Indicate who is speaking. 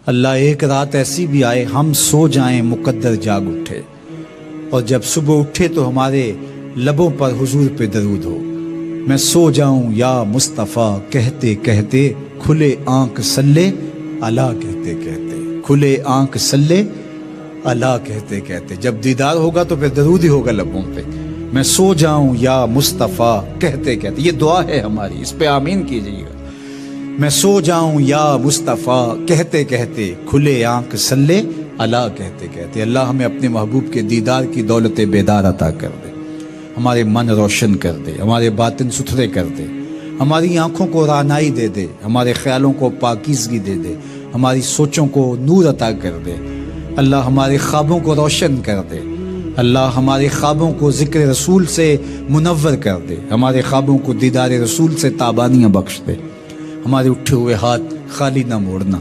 Speaker 1: अल्लाह एक रात ऐसी भी आए हम सो जाएं मुकद्दर जाग उठे, और जब सुबह उठे तो हमारे लबों पर हुजूर पे दरूद हो। मैं सो जाऊं या मुस्तफ़ा कहते कहते, खुले आंख सल्ले अला कहते कहते, खुले आंख सल्ले अला कहते कहते। जब दीदार होगा तो फिर दरूद ही होगा लबों पे। मैं सो जाऊं या मुस्तफ़ा कहते कहते, ये दुआ है हमारी, इस पे आमीन कीजिएगा। मैं सो जाऊं या मुस्तफ़ा कहते कहते, खुले आंख सल्ले अला कहते कहते। अल्लाह हमें अपने महबूब के दीदार की दौलत बेदार अता कर दे, हमारे मन रोशन कर दे, हमारे बातिन सुथरे कर दे, हमारी आंखों को रानाई दे दे, हमारे ख्यालों को पाकीज़गी दे दे, हमारी सोचों को नूर अता कर दे। अल्लाह हमारे ख्वाबों को रोशन कर दे, अल्लाह हमारे ख्वाबों को ज़िक्र रसूल से मुनव्वर कर दे, हमारे ख्वाबों को दीदार रसूल से ताबानियाँ बख्श दे, हमारे उठे हुए हाथ खाली ना मोड़ना।